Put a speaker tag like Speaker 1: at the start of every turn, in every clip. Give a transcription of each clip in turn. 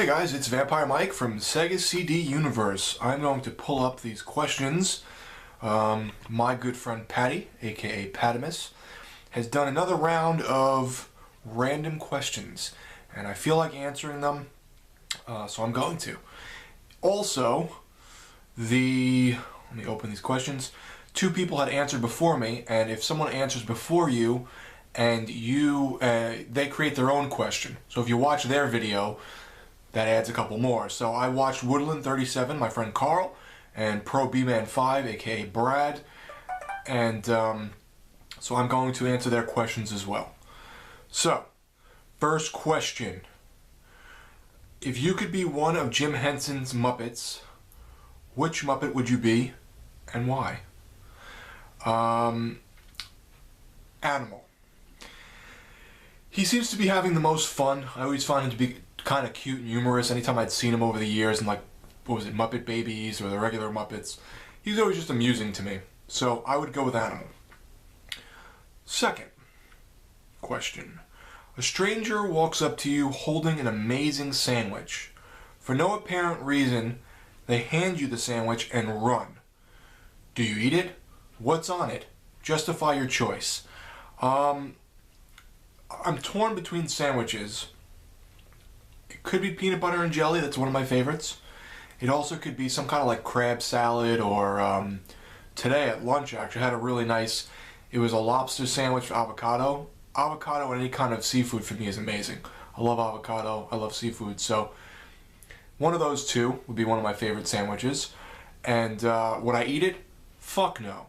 Speaker 1: guys, it's Vampire Mike from Sega CD Universe. I'm going to pull up these questions. My good friend Patti, aka Pattimus, has done another round of random questions, and I feel like answering them, so I'm going to. Also, let me open these questions. Two people had answered before me, and if someone answers before you, and they create their own question. So if you watch their video, that adds a couple more. So I watched Woodland37, my friend Carl, and Pro B-Man 5, aka Brad, and so I'm going to answer their questions as well. So, first question. If you could be one of Jim Hensen's Muppets, which Muppet would you be, and why? Animal. He seems to be having the most fun. I always find him to be kind of cute and humorous. Anytime I'd seen him over the years in, like, what was it, Muppet Babies or the regular Muppets, he's always just amusing to me. So I would go with Animal. Second question. A stranger walks up to you holding an amazing sandwich. For no apparent reason, they hand you the sandwich and run. Do you eat it? What's on it? Justify your choice. I'm torn between sandwiches. It could be peanut butter and jelly, that's one of my favorites. It also could be some kind of like crab salad, or today at lunch actually I had a really nice, it was a lobster sandwich with avocado. Avocado and any kind of seafood for me is amazing. I love avocado, I love seafood, so one of those two would be one of my favorite sandwiches. And would I eat it? Fuck no.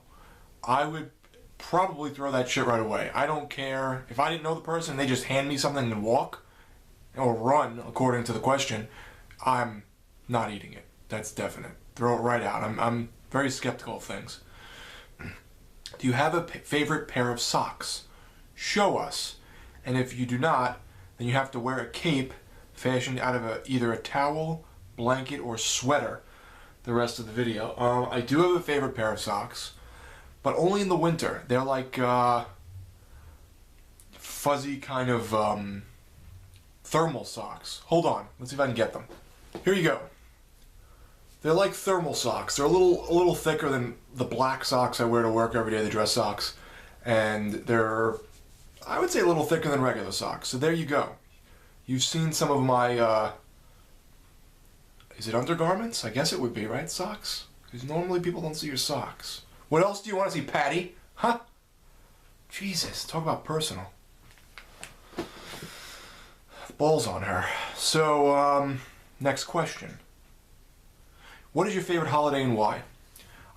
Speaker 1: I would probably throw that shit right away. I don't care. If I didn't know the person and they just hand me something and walk, or run, according to the question, I'm not eating it. That's definite. Throw it right out. I'm very skeptical of things. Do you have a favorite pair of socks? Show us. And if you do not, then you have to wear a cape fashioned out of either a towel, blanket, or sweater the rest of the video. I do have a favorite pair of socks, but only in the winter. They're like fuzzy kind of thermal socks. Hold on, let's see if I can get them. Here you go. They're like thermal socks. They're a little thicker than the black socks I wear to work every day, the dress socks. And they're, I would say, a little thicker than regular socks. So there you go. You've seen some of my, is it undergarments? I guess it would be, right? Socks? Because normally people don't see your socks. What else do you want to see, Patti? Huh? Jesus, talk about personal. Balls on her. So, next question. What is your favorite holiday and why?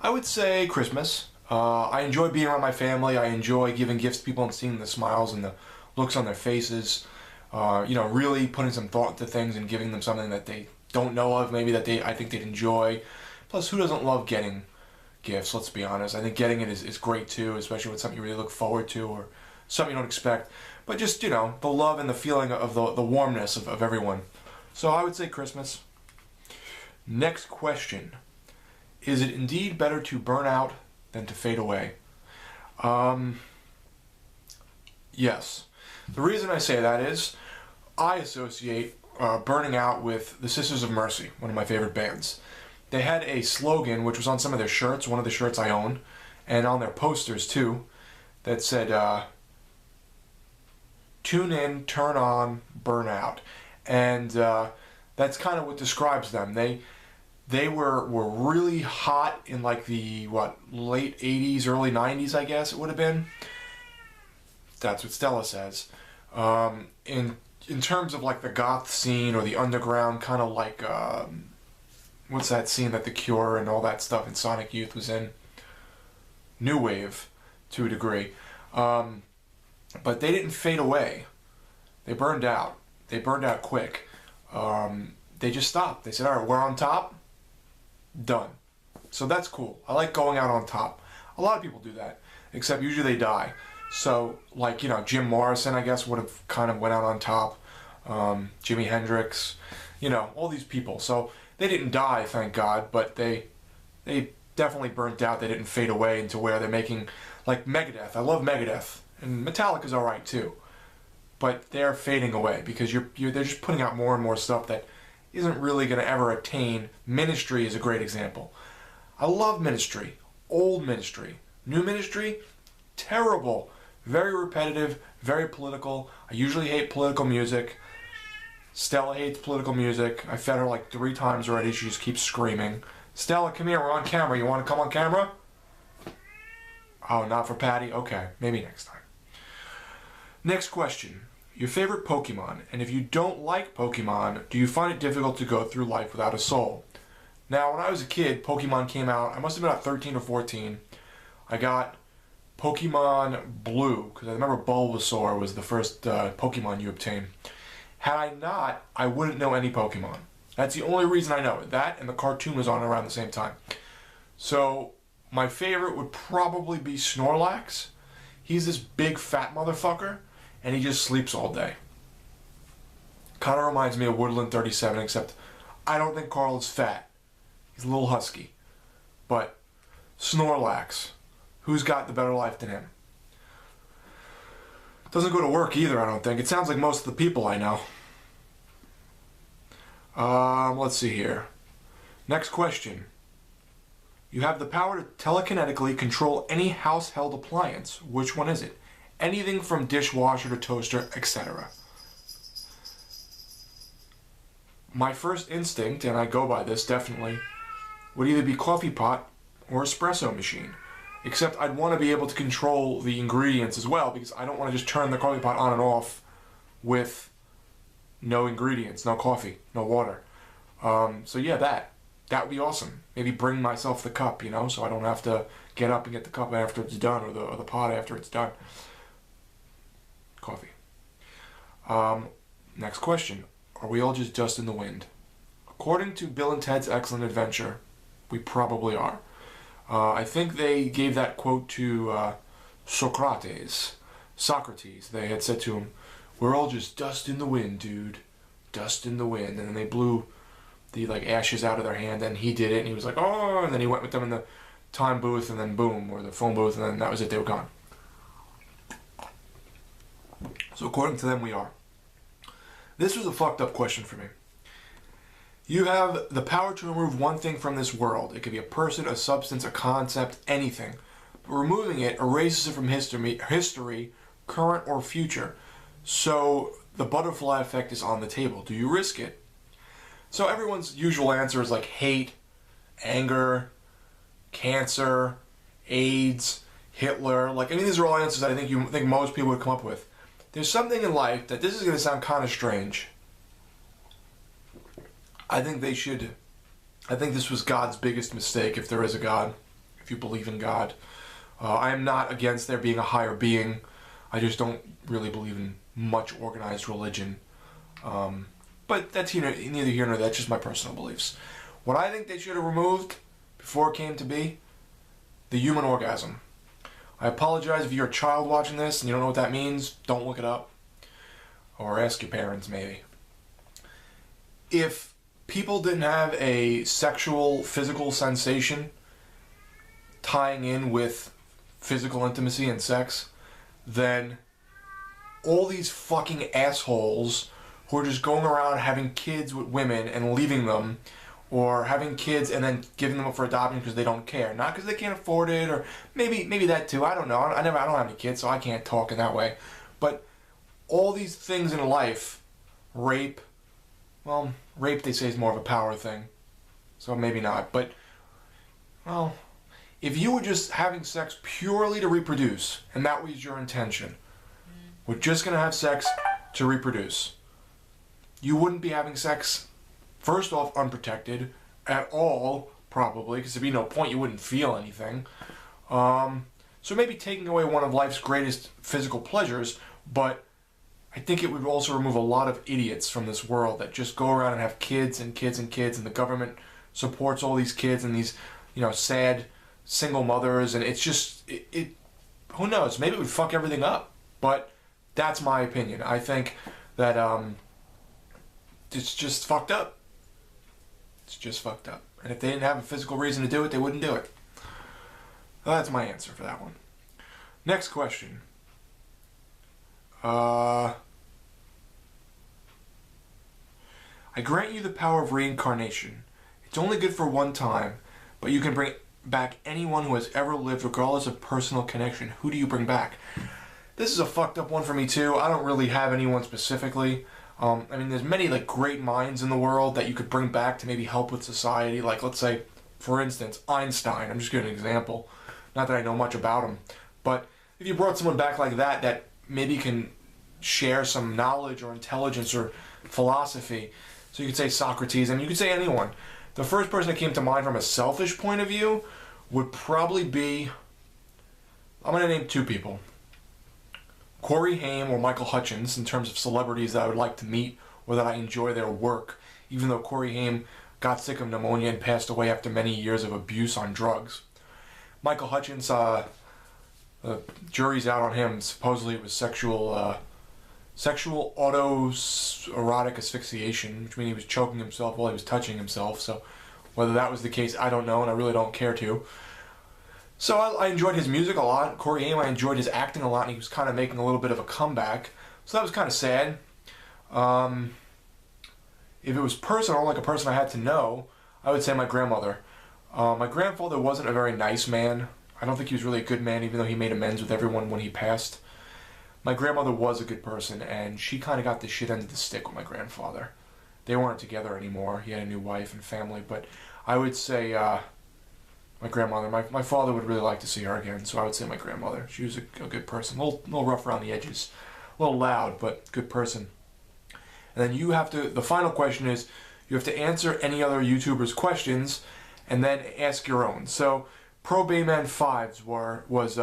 Speaker 1: I would say Christmas. I enjoy being around my family. I enjoy giving gifts to people and seeing the smiles and the looks on their faces. You know, really putting some thought into things and giving them something that they don't know of, maybe that I think they'd enjoy. Plus, who doesn't love getting gifts? Let's be honest. I think getting it is great too, especially with something you really look forward to or something you don't expect. But just, you know, the love and the feeling of the warmness of everyone. So I would say Christmas. Next question. Is it indeed better to burn out than to fade away? Yes. The reason I say that is I associate burning out with the Sisters of Mercy, one of my favorite bands. They had a slogan, which was on some of their shirts, one of the shirts I own, and on their posters too, that said, tune in, turn on, burn out. And that's kind of what describes them. They were really hot in like the, late 80s, early 90s, I guess it would have been. That's what Stella says. In terms of like the goth scene or the underground, kind of like, what's that scene that The Cure and all that stuff in Sonic Youth was in? New Wave, to a degree. But they didn't fade away. They burned out. They burned out quick. They just stopped. They said, all right, we're on top. Done. So that's cool. I like going out on top. A lot of people do that, except usually they die. So, like, you know, Jim Morrison, I guess, would have kind of went out on top. Jimi Hendrix, you know, all these people. So they didn't die, thank God, but they definitely burnt out. They didn't fade away into where they're making, like Megadeth. I love Megadeth, and Metallica's alright too. But they're fading away because they're just putting out more and more stuff that isn't really going to ever attain. Ministry is a great example. I love Ministry. Old Ministry. New Ministry, terrible. Very repetitive, very political. I usually hate political music. Stella hates political music. I fed her like 3 times already. She just keeps screaming. Stella, come here. We're on camera. You want to come on camera? Oh, not for Patti? Okay, maybe next time. Next question. Your favorite Pokemon, and if you don't like Pokemon, do you find it difficult to go through life without a soul? Now, when I was a kid, Pokemon came out. I must have been about 13 or 14. I got Pokemon Blue, because I remember Bulbasaur was the first Pokemon you obtained. Had I not, I wouldn't know any Pokemon. That's the only reason I know it. That and the cartoon was on around the same time. So, my favorite would probably be Snorlax. He's this big fat motherfucker, and he just sleeps all day. Kind of reminds me of Woodland 37, except I don't think Carl is fat. He's a little husky. But Snorlax, who's got the better life than him? Doesn't go to work either, I don't think. It sounds like most of the people I know. Let's see here. Next question. You have the power to telekinetically control any household appliance. Which one is it? Anything from dishwasher to toaster, etc. My first instinct, and I go by this definitely, would either be coffee pot or espresso machine. Except I'd want to be able to control the ingredients as well, because I don't want to just turn the coffee pot on and off with no ingredients, no coffee, no water. So yeah, that would be awesome. Maybe bring myself the cup, you know, so I don't have to get up and get the cup after it's done, or the pot after it's done. Coffee. Next question. Are we all just dust in the wind? According to Bill and Ted's Excellent Adventure, we probably are. I think they gave that quote to Socrates. They had said to him, "We're all just dust in the wind, dude. Dust in the wind." And then they blew the ashes out of their hand, and he did it, and he was like, "Oh," and then he went with them in the time booth, and then boom, or the phone booth, and then that was it, they were gone. So according to them, we are. This was a fucked up question for me. You have the power to remove one thing from this world. It could be a person, a substance, a concept, anything. But removing it erases it from history, current or future. So the butterfly effect is on the table. Do you risk it? So everyone's usual answer is like hate, anger, cancer, AIDS, Hitler. These are all answers that I think most people would come up with. There's something in life that, this is going to sound kind of strange. I think this was God's biggest mistake, if there is a God, if you believe in God. I am not against there being a higher being. I just don't really believe in much organized religion. But that's neither here nor there. That's just my personal beliefs. What I think they should have removed before it came to be, the human orgasm. I apologize if you're a child watching this and you don't know what that means. Don't look it up. Or ask your parents, maybe. If people didn't have a sexual, physical sensation tying in with physical intimacy and sex, then all these fucking assholes who are just going around having kids with women and leaving them, or having kids and then giving them up for adoption because they don't care, not because they can't afford it, or maybe that too. I don't know. I don't have any kids, so I can't talk in that way. But all these things in life, rape. Well, rape they say is more of a power thing, so maybe not. But well, if you were just having sex purely to reproduce, and that was your intention, we're just gonna have sex to reproduce, you wouldn't be having sex, first off, unprotected at all, probably, because there'd be no point. You wouldn't feel anything. So maybe taking away one of life's greatest physical pleasures, but I think it would also remove a lot of idiots from this world that just go around and have kids and kids and kids, and the government supports all these kids and these, sad single mothers, and it's just, who knows, maybe it would fuck everything up. But that's my opinion. I think that it's just fucked up. It's just fucked up. And if they didn't have a physical reason to do it, they wouldn't do it. Well, that's my answer for that one. Next question. I grant you the power of reincarnation. It's only good for one time, but you can bring back anyone who has ever lived, regardless of personal connection. Who do you bring back? This is a fucked up one for me too. I don't really have anyone specifically. I mean, there's many like great minds in the world that you could bring back to maybe help with society. Like, let's say, for instance, Einstein. I'm just giving an example. Not that I know much about him, but if you brought someone back like that maybe can share some knowledge or intelligence or philosophy. So you could say Socrates, and you could say anyone. The first person that came to mind from a selfish point of view would probably be, I'm going to name two people. Corey Haim or Michael Hutchins, in terms of celebrities that I would like to meet or that I enjoy their work, even though Corey Haim got sick of pneumonia and passed away after many years of abuse on drugs. Michael Hutchins, the jury's out on him. Supposedly it was sexual autoerotic asphyxiation, which means he was choking himself while he was touching himself. So whether that was the case, I don't know, and I really don't care to. So I enjoyed his music a lot. Corey Haim, I enjoyed his acting a lot, and he was kind of making a little bit of a comeback. So that was kind of sad. If it was personal, like a person I had to know, I would say my grandmother. My grandfather wasn't a very nice man. I don't think he was really a good man, even though he made amends with everyone when he passed. My grandmother was a good person, and she kind of got the shit end of the stick with my grandfather. They weren't together anymore. He had a new wife and family, but I would say my grandmother. My father would really like to see her again, so I would say my grandmother. She was a good person. A little rough around the edges. A little loud, but good person. And then you have to, the final question is, you have to answer any other YouTuber's questions, and then ask your own. So, Pro Bayman 5's was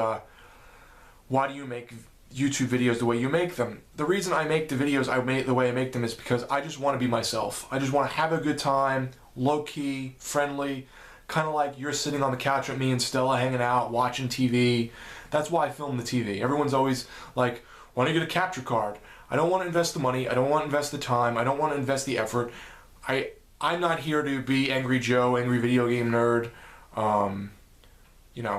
Speaker 1: why do you make YouTube videos the way you make them? The reason I make the videos the way I make them is because I just want to be myself. I just want to have a good time, low-key, friendly, kind of like you're sitting on the couch with me and Stella hanging out, watching TV. That's why I film the TV. Everyone's always like, why don't you get a capture card? I don't want to invest the money. I don't want to invest the time. I don't want to invest the effort. I'm not here to be Angry Joe, Angry Video Game Nerd,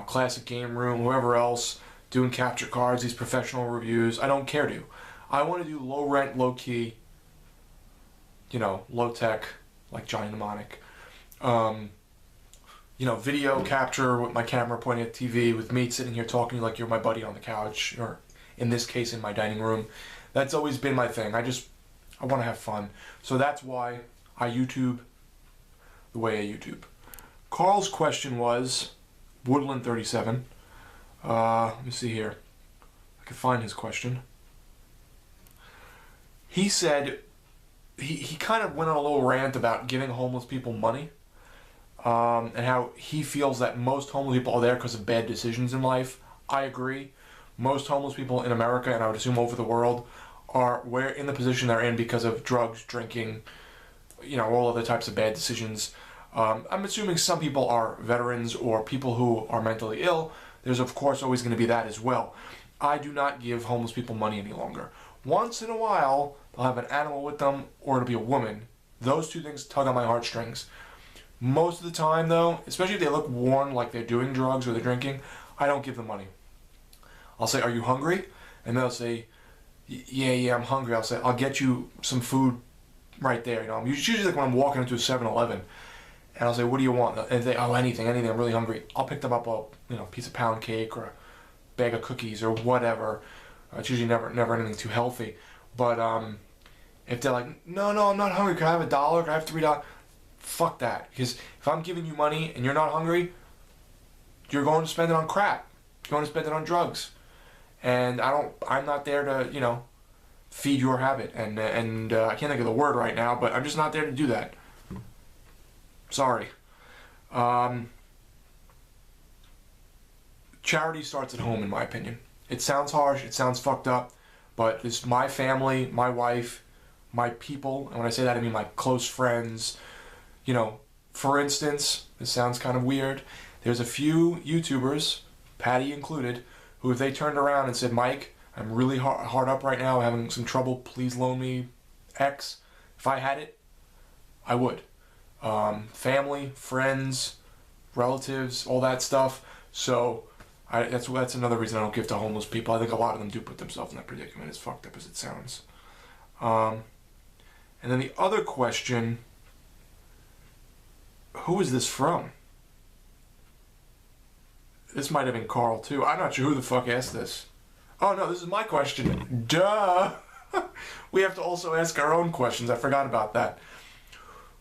Speaker 1: Classic Game Room, whoever else, doing capture cards, these professional reviews. I don't care to. I want to do low rent, low key, low tech, like Johnny Mnemonic. Video capture with my camera pointing at TV, with me sitting here talking to you like you're my buddy on the couch, or in this case in my dining room. That's always been my thing. I want to have fun. So that's why I YouTube the way I YouTube. Carl's question was, Woodland37. Let me see here. I can find his question. He said, he kind of went on a little rant about giving homeless people money. And how he feels that most homeless people are there because of bad decisions in life. I agree. Most homeless people in America, and I would assume over the world, are in the position they're in because of drugs, drinking, all other types of bad decisions. I'm assuming some people are veterans or people who are mentally ill. There's of course always going to be that as well. I do not give homeless people money any longer. Once in a while, they'll have an animal with them, or it'll be a woman. Those two things tug on my heartstrings. Most of the time, though, especially if they look worn like they're doing drugs or they're drinking, I don't give them money. I'll say, are you hungry? And they'll say, yeah, I'm hungry. I'll say, I'll get you some food right there. It's usually like when I'm walking into a 7-Eleven, and I'll say, what do you want? And they, anything, I'm really hungry. I'll pick them up a piece of pound cake or a bag of cookies or whatever. It's usually never anything too healthy. But if they're like, no, I'm not hungry. Can I have $1? Can I have $3? Fuck that. Because if I'm giving you money and you're not hungry, you're going to spend it on crap. You're going to spend it on drugs. And I'm not there to, feed your habit. And I can't think of the word right now, but I'm just not there to do that. Sorry. Charity starts at home, in my opinion. It sounds harsh, it sounds fucked up, but it's my family, my wife, my people, and when I say that I mean my close friends. For instance, this sounds kind of weird, there's a few YouTubers, Patti included, who if they turned around and said, Mike, I'm really hard up right now, having some trouble, please loan me X. If I had it, I would. Family, friends, relatives, all that stuff. So that's another reason I don't give to homeless people. I think a lot of them do put themselves in that predicament, as fucked up as it sounds. And then the other question, who is this from? This might have been Carl too. I'm not sure who the fuck asked this. Oh no, this is my question. Duh! We have to also ask our own questions. I forgot about that.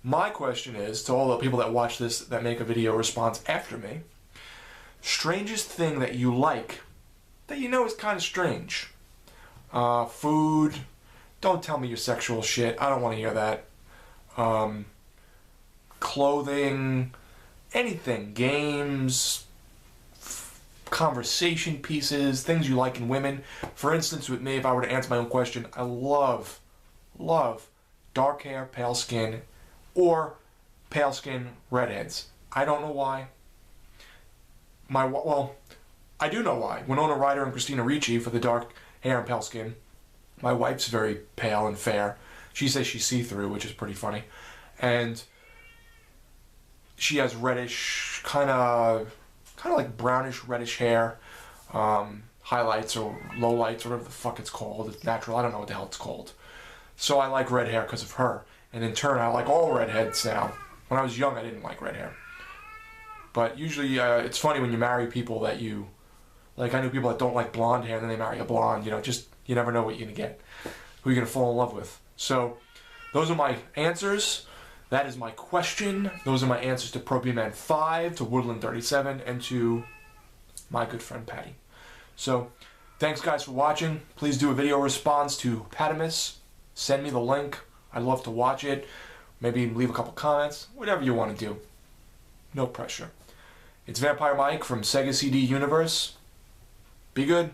Speaker 1: My question is, to all the people that watch this, that make a video response after me, strangest thing that you like, that you know is kind of strange. Food. Don't tell me your sexual shit. I don't want to hear that. Clothing. Anything. Games. Conversation pieces. Things you like in women. For instance, with me, if I were to answer my own question, I love dark hair, pale skin, or pale skin redheads. I don't know why. Well, I do know why. Winona Ryder and Christina Ricci for the dark hair and pale skin. My wife's very pale and fair. She says she's see-through, which is pretty funny. And she has reddish, kind of like brownish reddish hair. Highlights or lowlights, whatever the fuck it's called. It's natural. I don't know what the hell it's called. So I like red hair because of her. And in turn, I like all redheads now. When I was young, I didn't like red hair. But usually, it's funny when you marry people that you... Like, I knew people that don't like blonde hair, and then they marry a blonde. You know, just, you never know what you're going to get. Who you're going to fall in love with. So, those are my answers. That is my question. Those are my answers to Propia Man 5, to Woodland 37, and to my good friend Patti. So, thanks guys for watching. Please do a video response to Pattimus. Send me the link. I'd love to watch it. Maybe leave a couple comments. Whatever you want to do. No pressure. It's Vampire Mike from Sega CD Universe. Be good.